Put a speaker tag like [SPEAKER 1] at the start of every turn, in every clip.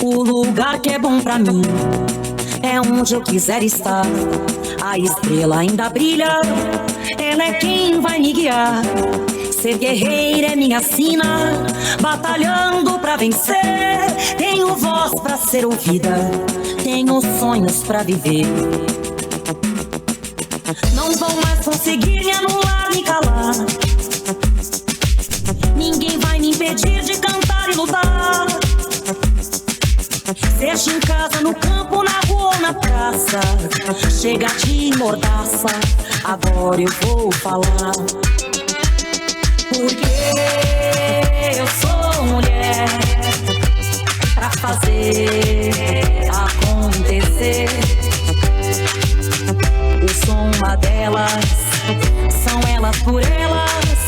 [SPEAKER 1] O lugar que é bom pra mim é onde eu quiser estar. A estrela ainda brilha, ela é quem vai me guiar. Ser guerreira é minha sina, batalhando pra vencer. Tenho voz pra ser ouvida, tenho sonhos pra viver. Não vão mais conseguir me anular, me calar. Ninguém vai me impedir de cantar e lutar. Seja em casa, no campo, na rua ou na praça, chega de mordaça, agora eu vou falar. Porque eu sou mulher pra fazer acontecer. Eu sou uma delas, são elas por elas,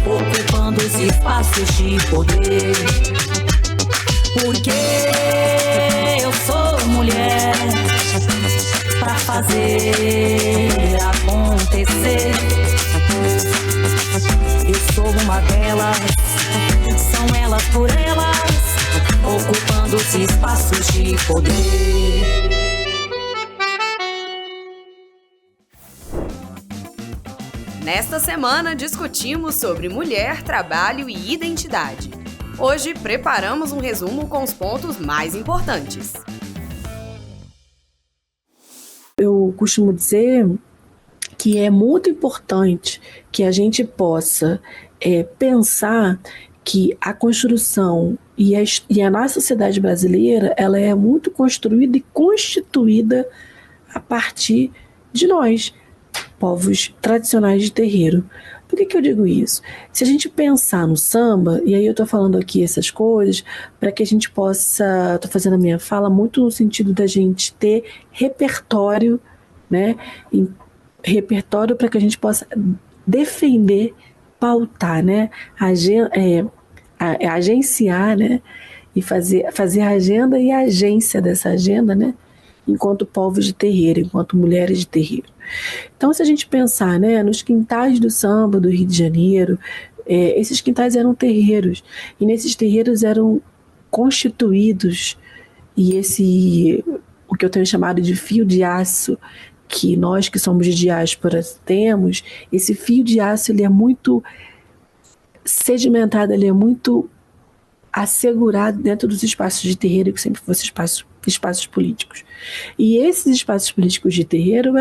[SPEAKER 1] ocupando os espaços de poder. Porque eu sou mulher pra fazer acontecer. Eu sou uma delas, são elas por elas, ocupando os espaços de poder.
[SPEAKER 2] Nesta semana discutimos sobre mulher, trabalho e identidade. Hoje preparamos um resumo com os pontos mais importantes.
[SPEAKER 3] Eu costumo dizer que é muito importante que a gente possa pensar que a construção e a nossa sociedade brasileira, ela é muito construída e constituída a partir de nós, povos tradicionais de terreiro. Por que eu digo isso? Se a gente pensar no samba, e aí eu estou falando aqui essas coisas, para que a gente possa, estou fazendo a minha fala muito no sentido da gente ter repertório, né? Repertório para que a gente possa defender, pautar, né? Agenciar, né? E fazer a agenda e a agência dessa agenda, né? Enquanto povos de terreiro, enquanto mulheres de terreiro. Então, se a gente pensar, né, nos quintais do samba do Rio de Janeiro, esses quintais eram terreiros, e nesses terreiros eram constituídos, e o que eu tenho chamado de fio de aço, que nós que somos de diáspora temos, esse fio de aço ele é muito sedimentado, ele é muito assegurado dentro dos espaços de terreiro, que sempre fossem espaços políticos. E esses espaços políticos de terreiro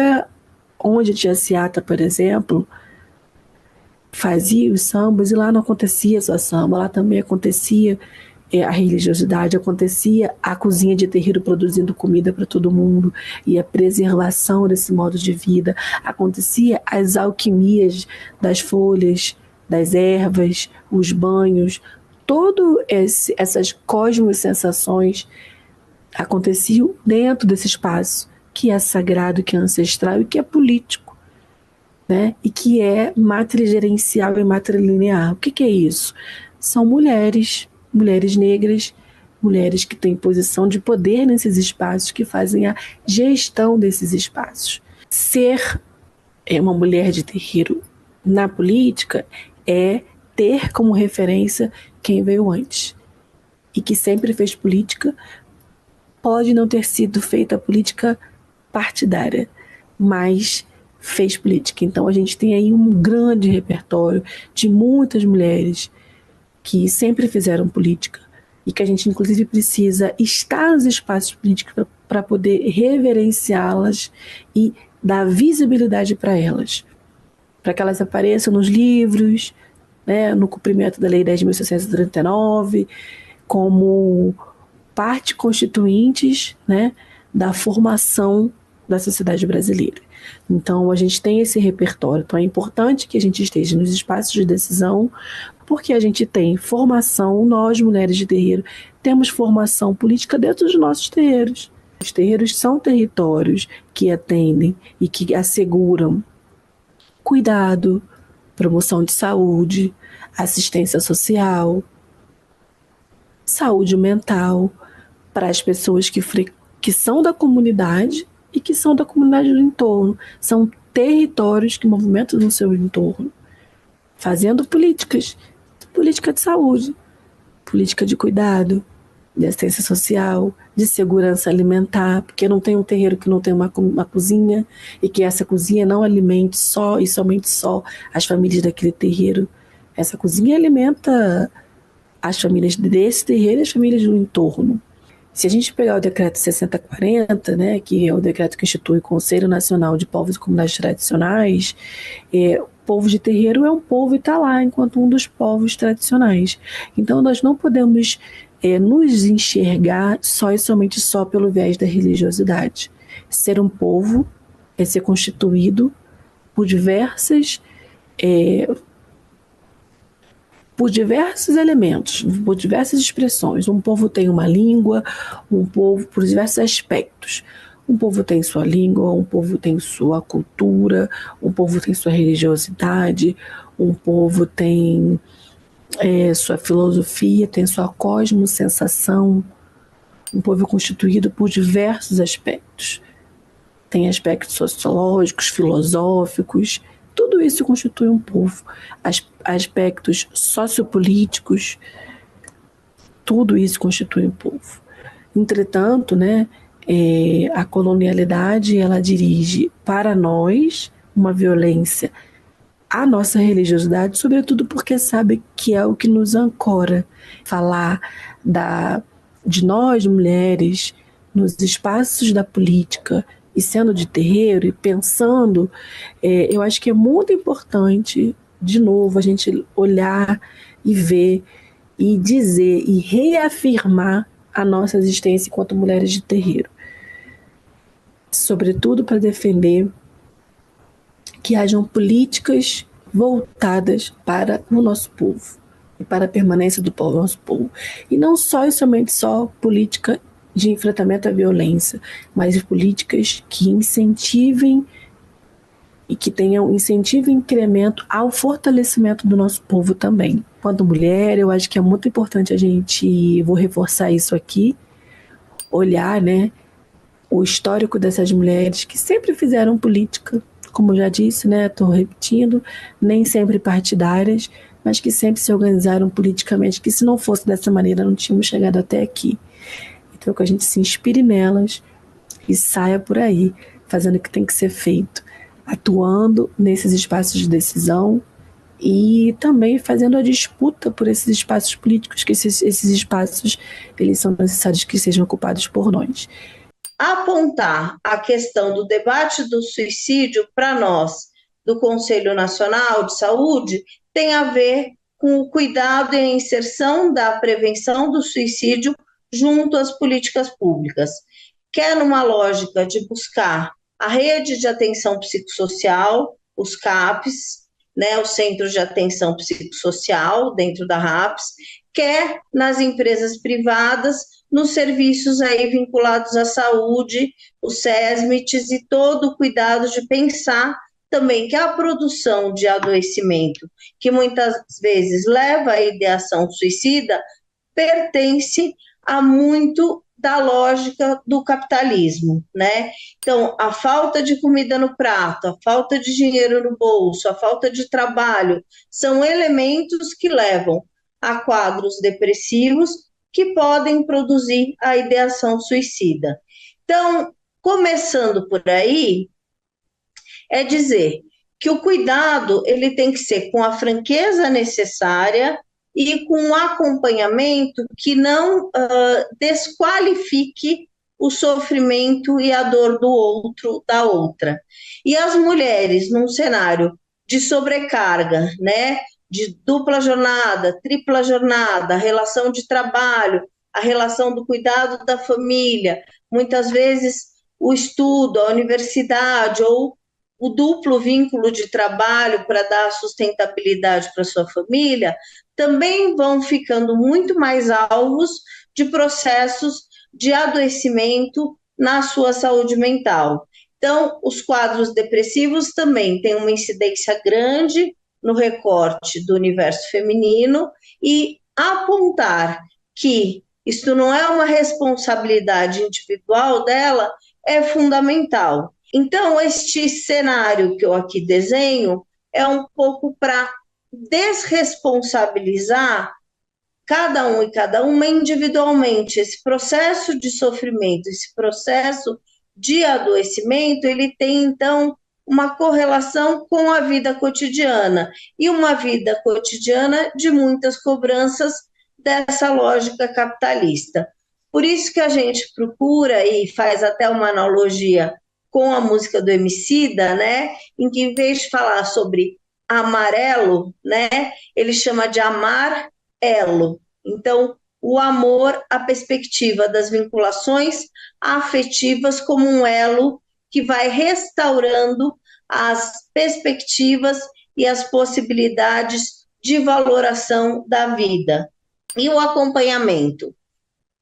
[SPEAKER 3] onde a tia Seata, por exemplo, fazia os sambas, e lá não acontecia só samba, lá também acontecia a religiosidade, acontecia a cozinha de terreiro produzindo comida para todo mundo, e a preservação desse modo de vida, acontecia as alquimias das folhas, das ervas, os banhos, essas cosmos-sensações aconteciam dentro desse espaço, que é sagrado, que é ancestral e que é político, né? E que é matrigerencial e matrilinear. O que é isso? São mulheres negras, mulheres que têm posição de poder nesses espaços, que fazem a gestão desses espaços. Ser uma mulher de terreiro na política é ter como referência quem veio antes e que sempre fez política. Pode não ter sido feita política partidária, mas fez política. Então a gente tem aí um grande repertório de muitas mulheres que sempre fizeram política e que a gente inclusive precisa estar nos espaços políticos para poder reverenciá-las e dar visibilidade para elas, para que elas apareçam nos livros, né, no cumprimento da Lei 10.639, como parte constituintes, né, da formação da sociedade brasileira. Então, a gente tem esse repertório. Então, é importante que a gente esteja nos espaços de decisão, porque a gente tem formação, nós, mulheres de terreiro, temos formação política dentro dos nossos terreiros. Os terreiros são territórios que atendem e que asseguram cuidado, promoção de saúde, assistência social, saúde mental para as pessoas que são da comunidade e que são da comunidade do entorno. São territórios que movimentam no seu entorno. fazendo política de saúde, política de cuidado, de assistência social, de segurança alimentar, porque não tem um terreiro que não tem uma cozinha e que essa cozinha não alimente só e somente só as famílias daquele terreiro. Essa cozinha alimenta as famílias desse terreiro e as famílias do entorno. Se a gente pegar o decreto 6040, né, que é o decreto que institui o Conselho Nacional de Povos e Comunidades Tradicionais, o povo de terreiro é um povo e está lá enquanto um dos povos tradicionais. Então nós não podemos nos enxergar só e somente só pelo viés da religiosidade. Ser um povo é ser constituído por diversos elementos, por diversas expressões. Um povo tem uma língua, um povo por diversos aspectos. Um povo tem sua língua, um povo tem sua cultura, um povo tem sua religiosidade, um povo tem sua filosofia, tem sua cosmosensação. Um povo é constituído por diversos aspectos. Tem aspectos sociológicos, filosóficos, tudo isso constitui um povo. Aspectos sociopolíticos, tudo isso constitui um povo. Entretanto, né, a colonialidade ela dirige para nós uma violência à nossa religiosidade, sobretudo porque sabe que é o que nos ancora. Falar de nós, mulheres, nos espaços da política, e sendo de terreiro e pensando, eu acho que é muito importante, de novo, a gente olhar e ver e dizer e reafirmar a nossa existência enquanto mulheres de terreiro. Sobretudo para defender que hajam políticas voltadas para o nosso povo e para a permanência do nosso povo. E não só e somente só política de enfrentamento à violência, mas políticas que incentivem e que tenham incentivo e incremento ao fortalecimento do nosso povo também. Quanto mulher, eu acho que é muito importante a gente, vou reforçar isso aqui, olhar, né, o histórico dessas mulheres que sempre fizeram política, como eu já disse, né, estou repetindo, nem sempre partidárias, mas que sempre se organizaram politicamente, que se não fosse dessa maneira não tínhamos chegado até aqui. Então que a gente se inspire nelas e saia por aí, fazendo o que tem que ser feito, atuando nesses espaços de decisão e também fazendo a disputa por esses espaços políticos, que esses espaços eles são necessários que sejam ocupados por nós.
[SPEAKER 4] Apontar a questão do debate do suicídio para nós, do Conselho Nacional de Saúde, tem a ver com o cuidado e a inserção da prevenção do suicídio junto às políticas públicas, quer numa lógica de buscar a rede de atenção psicossocial, os CAPs, né, os Centros de Atenção Psicossocial dentro da RAPS, quer nas empresas privadas, nos serviços aí vinculados à saúde, os SESMITs e todo o cuidado de pensar também que a produção de adoecimento, que muitas vezes leva à ideação suicida, pertence a muito da lógica do capitalismo, né? Então, a falta de comida no prato, a falta de dinheiro no bolso, a falta de trabalho, são elementos que levam a quadros depressivos que podem produzir a ideação suicida. Então, começando por aí, é dizer que o cuidado ele tem que ser com a franqueza necessária e com um acompanhamento que não desqualifique o sofrimento e a dor do outro, da outra. E as mulheres, num cenário de sobrecarga, né, de dupla jornada, tripla jornada, a relação de trabalho, a relação do cuidado da família, muitas vezes o estudo, a universidade ou o duplo vínculo de trabalho para dar sustentabilidade para sua família, também vão ficando muito mais alvos de processos de adoecimento na sua saúde mental. Então, os quadros depressivos também têm uma incidência grande no recorte do universo feminino e apontar que isto não é uma responsabilidade individual dela é fundamental. Então, este cenário que eu aqui desenho é um pouco para desresponsabilizar cada um e cada uma individualmente. Esse processo de sofrimento, esse processo de adoecimento, ele tem, então, uma correlação com a vida cotidiana, e uma vida cotidiana de muitas cobranças dessa lógica capitalista. Por isso que a gente procura, e faz até uma analogia com a música do Emicida, né, em que, em vez de falar sobre amarelo, né, ele chama de amar elo. Então, o amor, a perspectiva das vinculações afetivas como um elo que vai restaurando as perspectivas e as possibilidades de valoração da vida. E o acompanhamento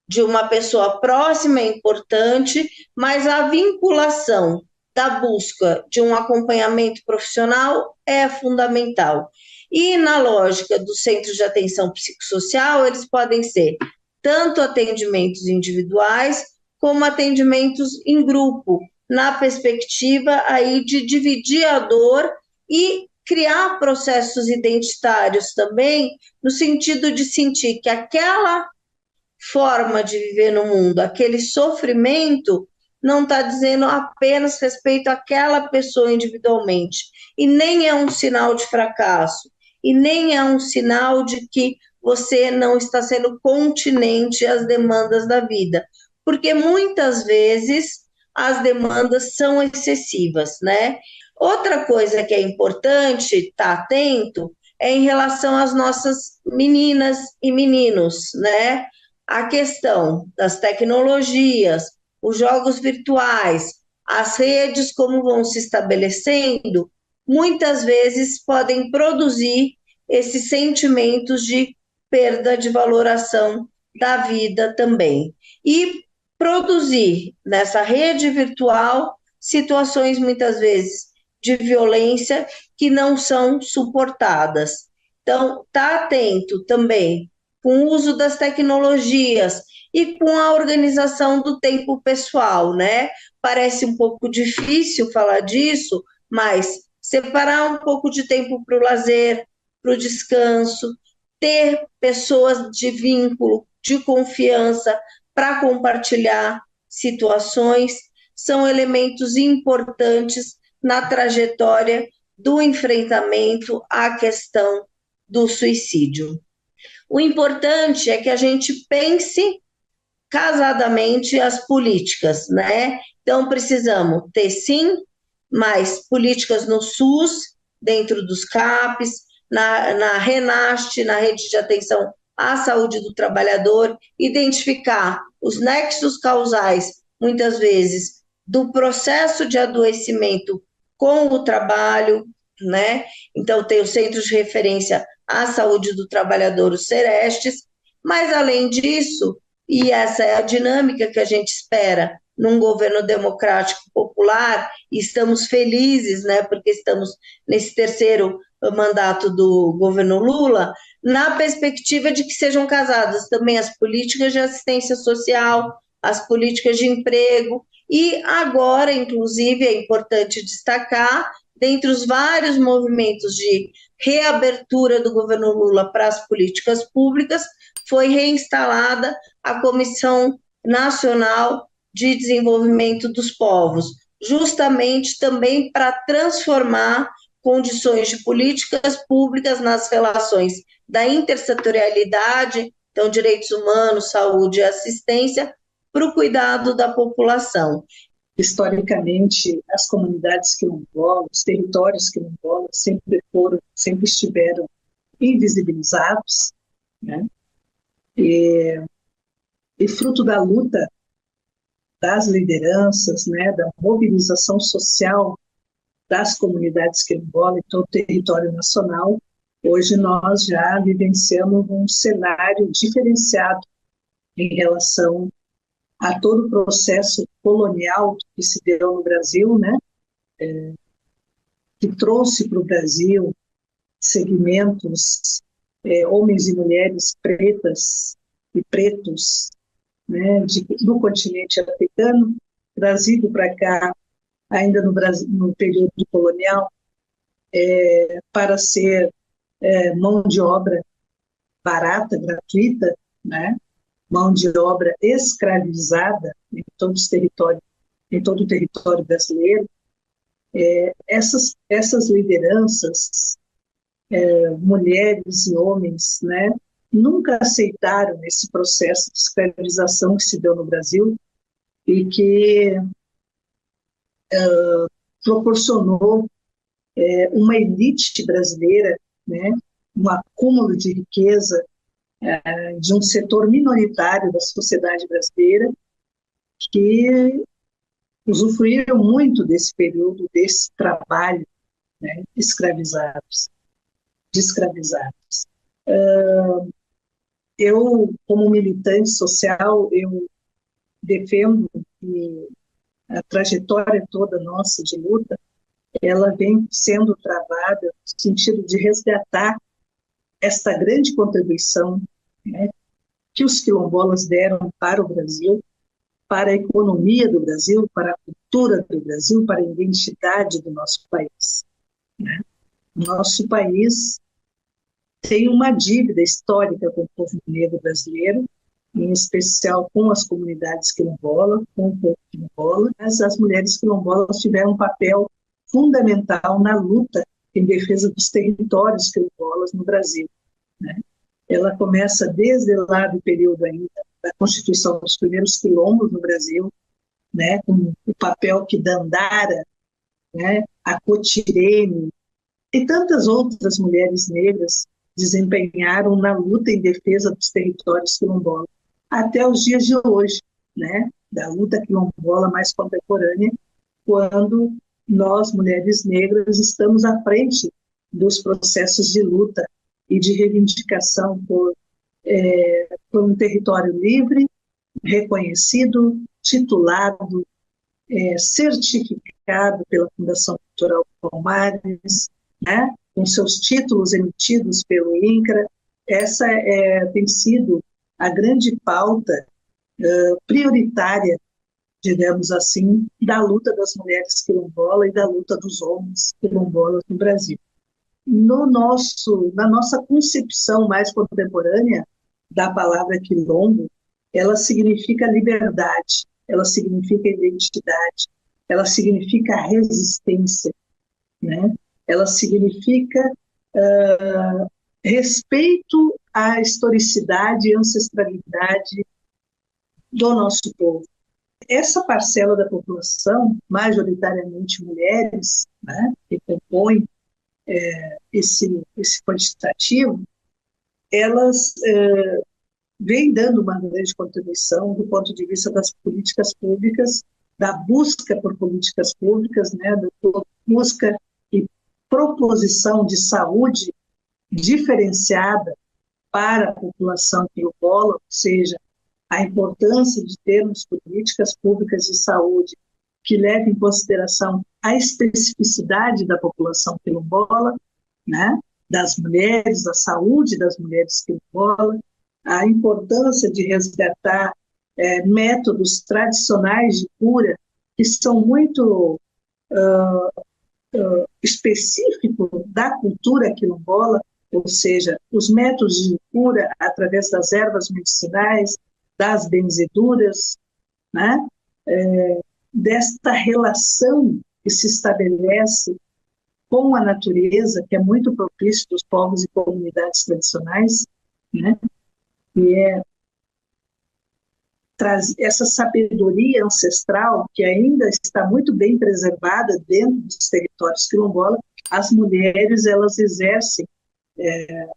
[SPEAKER 4] de uma pessoa próxima é importante, mas a vinculação da busca de um acompanhamento profissional é fundamental. E na lógica dos centros de atenção psicossocial, eles podem ser tanto atendimentos individuais como atendimentos em grupo, na perspectiva aí de dividir a dor e criar processos identitários também, no sentido de sentir que aquela forma de viver no mundo, aquele sofrimento, não está dizendo apenas respeito àquela pessoa individualmente, e nem é um sinal de fracasso, e nem é um sinal de que você não está sendo continente às demandas da vida, porque muitas vezes as demandas são excessivas, né? Outra coisa que é importante estar atento é em relação às nossas meninas e meninos, né? A questão das tecnologias, os jogos virtuais, as redes como vão se estabelecendo, muitas vezes podem produzir esses sentimentos de perda de valoração da vida também. E produzir nessa rede virtual situações muitas vezes de violência que não são suportadas. Então, está atento também com o uso das tecnologias e com a organização do tempo pessoal, né? Parece um pouco difícil falar disso, mas separar um pouco de tempo para o lazer, para o descanso, ter pessoas de vínculo, de confiança para compartilhar situações, são elementos importantes na trajetória do enfrentamento à questão do suicídio. O importante é que a gente pense casadamente as políticas, né? Então, precisamos ter, sim, mais políticas no SUS, dentro dos CAPs, na RENAST, na Rede de Atenção à Saúde do Trabalhador, identificar os nexos causais, muitas vezes, do processo de adoecimento com o trabalho, né? Então, tem os centros de referência à saúde do trabalhador, os CERESTES, mas, além disso, e essa é a dinâmica que a gente espera num governo democrático popular, e estamos felizes, né, porque estamos nesse terceiro mandato do governo Lula, na perspectiva de que sejam casadas também as políticas de assistência social, as políticas de emprego, e agora, inclusive, é importante destacar, dentre os vários movimentos de reabertura do governo Lula para as políticas públicas, foi reinstalada a Comissão Nacional de Desenvolvimento dos Povos, justamente também para transformar condições de políticas públicas nas relações da intersetorialidade, então direitos humanos, saúde e assistência, para o cuidado da população.
[SPEAKER 5] Historicamente, as comunidades quilombolas, os territórios quilombolas sempre estiveram invisibilizados, né? E fruto da luta das lideranças, né, da mobilização social das comunidades quilombolas em todo o território nacional, hoje nós já vivenciamos um cenário diferenciado em relação a todo o processo colonial que se deu no Brasil, né, que trouxe para o Brasil segmentos, homens e mulheres pretas e pretos, né, do continente africano, trazido para cá, ainda no Brasil, no período colonial, para ser mão de obra barata, gratuita, né? Mão de obra escravizada em todo o território brasileiro. Essas lideranças, mulheres e homens, né, nunca aceitaram esse processo de escravização que se deu no Brasil e que proporcionou uma elite brasileira, né, um acúmulo de riqueza de um setor minoritário da sociedade brasileira que usufruíram muito desse período, desse trabalho, né, de escravizados. Eu, como militante social, eu defendo que a trajetória toda nossa de luta, ela vem sendo travada no sentido de resgatar esta grande contribuição, né, que os quilombolas deram para o Brasil, para a economia do Brasil, para a cultura do Brasil, para a identidade do nosso país, né? Nosso país tem uma dívida histórica com o povo negro brasileiro, em especial com as comunidades quilombolas, com o povo quilombola, mas as mulheres quilombolas tiveram um papel fundamental na luta em defesa dos territórios quilombolas no Brasil, né? Ela começa desde lá do período ainda da constituição dos primeiros quilombos no Brasil, né, com o papel que Dandara, né, a Cotirene e tantas outras mulheres negras desempenharam na luta em defesa dos territórios quilombolas, até os dias de hoje, né, da luta quilombola mais contemporânea, quando nós, mulheres negras, estamos à frente dos processos de luta e de reivindicação por um território livre, reconhecido, titulado, certificado pela Fundação Cultural Palmares, né, com seus títulos emitidos pelo INCRA. Essa tem sido a grande pauta prioritária, digamos assim, da luta das mulheres quilombolas e da luta dos homens quilombolas no Brasil. Na nossa concepção mais contemporânea da palavra quilombo, ela significa liberdade, ela significa identidade, ela significa resistência, né? Ela significa respeito à historicidade e ancestralidade do nosso povo. Essa parcela da população, majoritariamente mulheres, né, que compõem esse quantitativo, elas vêm dando uma grande contribuição do ponto de vista das políticas públicas, da busca por políticas públicas, né, da busca e proposição de saúde diferenciada para a população quilombola, ou seja, a importância de termos políticas públicas de saúde que levem em consideração a especificidade da população quilombola, né, das mulheres, da saúde das mulheres quilombolas, a importância de resgatar métodos tradicionais de cura que são muito específicos da cultura quilombola, ou seja, os métodos de cura através das ervas medicinais, das benzeduras, né? Desta relação que se estabelece com a natureza, que é muito propício dos povos e comunidades tradicionais, né? E essa sabedoria ancestral, que ainda está muito bem preservada dentro dos territórios quilombolas, as mulheres elas exercem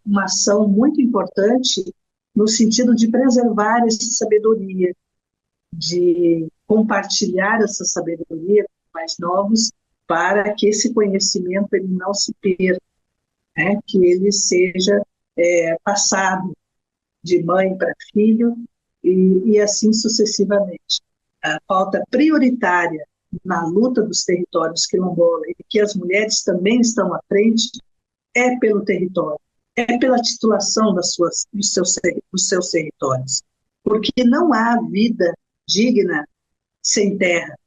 [SPEAKER 5] uma ação muito importante no sentido de preservar essa sabedoria, de compartilhar essa sabedoria com os mais novos, para que esse conhecimento ele não se perca, né? Que ele seja passado de mãe para filho e assim sucessivamente. A pauta prioritária na luta dos territórios quilombola e que as mulheres também estão à frente é pelo território, é pela titulação dos seus territórios, porque não há vida digna sem terra,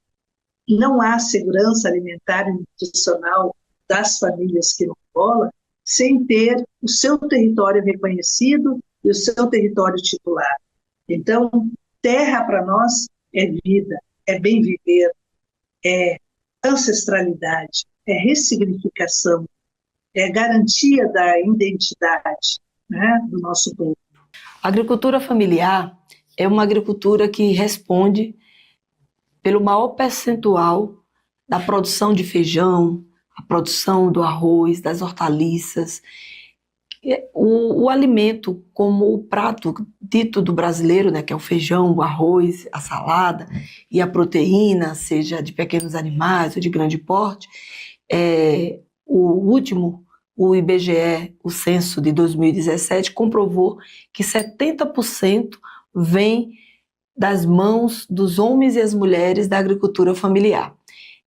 [SPEAKER 5] não há segurança alimentar e nutricional das famílias quilombolas sem ter o seu território reconhecido e o seu território titular. Então, terra para nós é vida, é bem viver, é ancestralidade, é ressignificação, é garantia da identidade, né, do nosso povo.
[SPEAKER 3] A agricultura familiar é uma agricultura que responde pelo maior percentual da produção de feijão, a produção do arroz, das hortaliças. O alimento como o prato dito do brasileiro, né, que é o feijão, o arroz, a salada e a proteína, seja de pequenos animais ou de grande porte, o IBGE, o censo de 2017, comprovou que 70% vem das mãos dos homens e as mulheres da agricultura familiar.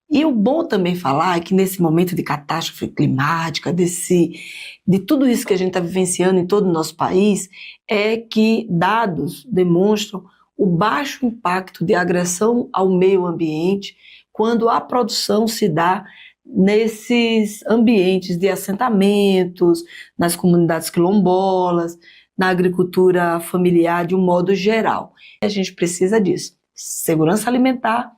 [SPEAKER 3] E o bom também falar é que nesse momento de catástrofe climática, de tudo isso que a gente está vivenciando em todo o nosso país, é que dados demonstram o baixo impacto de agressão ao meio ambiente quando a produção se dá nesses ambientes de assentamentos, nas comunidades quilombolas, na agricultura familiar de um modo geral. A gente precisa disso, segurança alimentar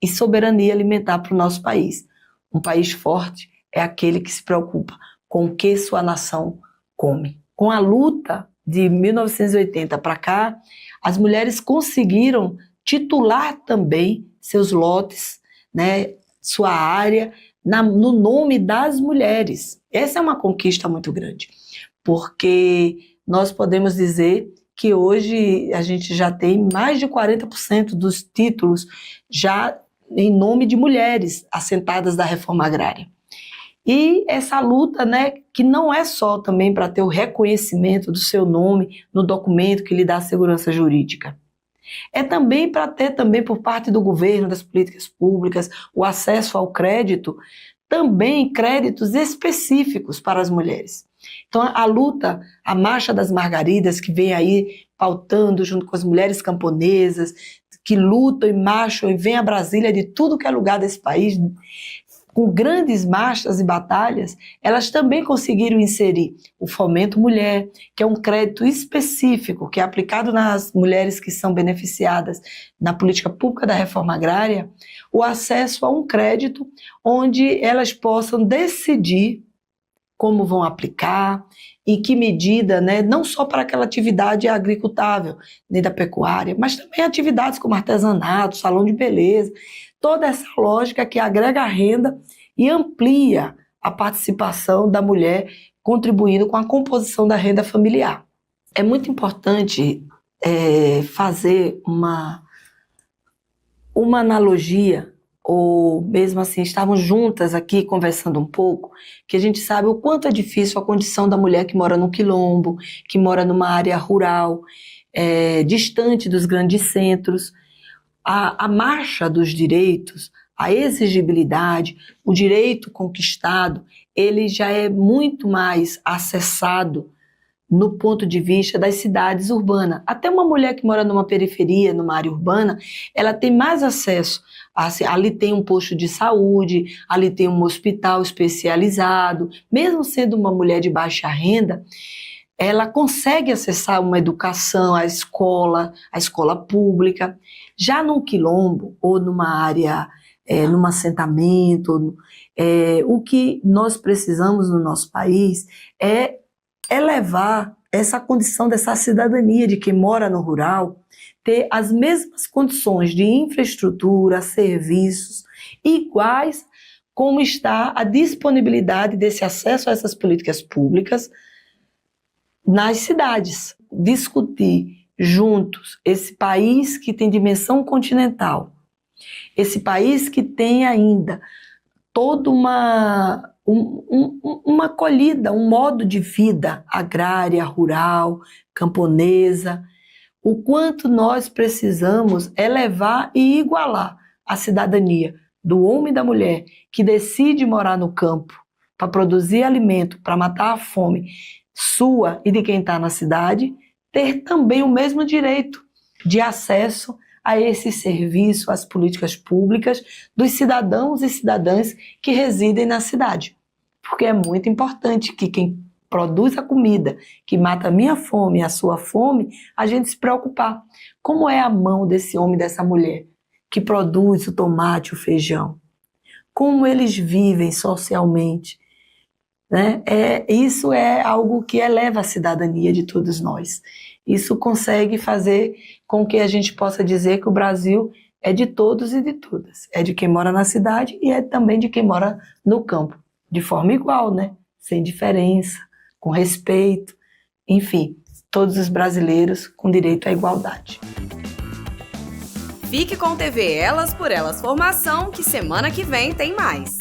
[SPEAKER 3] e soberania alimentar para o nosso país. Um país forte é aquele que se preocupa com o que sua nação come. Com a luta de 1980 para cá, as mulheres conseguiram titular também seus lotes, né, sua área, no nome das mulheres. Essa é uma conquista muito grande, porque nós podemos dizer que hoje a gente já tem mais de 40% dos títulos já em nome de mulheres assentadas da reforma agrária. E essa luta, né, que não é só também para ter o reconhecimento do seu nome no documento que lhe dá segurança jurídica. É também para ter também por parte do governo, das políticas públicas, o acesso ao crédito, também créditos específicos para as mulheres. Então a luta, a Marcha das Margaridas, que vem aí pautando junto com as mulheres camponesas, que lutam e marcham e vêm a Brasília de tudo que é lugar desse país, com grandes marchas e batalhas, elas também conseguiram inserir o Fomento Mulher, que é um crédito específico que é aplicado nas mulheres que são beneficiadas na política pública da reforma agrária, o acesso a um crédito onde elas possam decidir como vão aplicar, em que medida, né, não só para aquela atividade agricultável, nem da pecuária, mas também atividades como artesanato, salão de beleza, toda essa lógica que agrega renda e amplia a participação da mulher, contribuindo com a composição da renda familiar. É muito importante fazer uma analogia, ou mesmo assim, estávamos juntas aqui conversando um pouco, que a gente sabe o quanto é difícil a condição da mulher que mora no quilombo, que mora numa área rural, distante dos grandes centros. A marcha dos direitos, a exigibilidade, o direito conquistado, ele já é muito mais acessado no ponto de vista das cidades urbanas. Até uma mulher que mora numa periferia, numa área urbana, ela tem mais acesso. Ali tem um posto de saúde, ali tem um hospital especializado. Mesmo sendo uma mulher de baixa renda, ela consegue acessar uma educação, a escola pública. Já num quilombo ou numa área, num assentamento, o que nós precisamos no nosso país é elevar essa condição dessa cidadania de quem mora no rural, ter as mesmas condições de infraestrutura, serviços, iguais como está a disponibilidade desse acesso a essas políticas públicas nas cidades. Discutir juntos esse país que tem dimensão continental, esse país que tem ainda toda uma acolhida, um modo de vida agrária, rural, camponesa, o quanto nós precisamos elevar e igualar a cidadania do homem e da mulher que decide morar no campo para produzir alimento, para matar a fome sua e de quem está na cidade, ter também o mesmo direito de acesso a esse serviço, às políticas públicas dos cidadãos e cidadãs que residem na cidade. porque é muito importante que quem produz a comida, que mata a minha fome e a sua fome, a gente se preocupar. Como é a mão desse homem e dessa mulher que produz o tomate, o feijão? Como eles vivem socialmente? Né? Isso é algo que eleva a cidadania de todos nós. Isso consegue fazer com que a gente possa dizer que o Brasil é de todos e de todas. É de quem mora na cidade e é também de quem mora no campo. De forma igual, né? Sem diferença, com respeito. Enfim, todos os brasileiros com direito à igualdade.
[SPEAKER 2] Fique com TV Elas por Elas Formação, que semana que vem tem mais.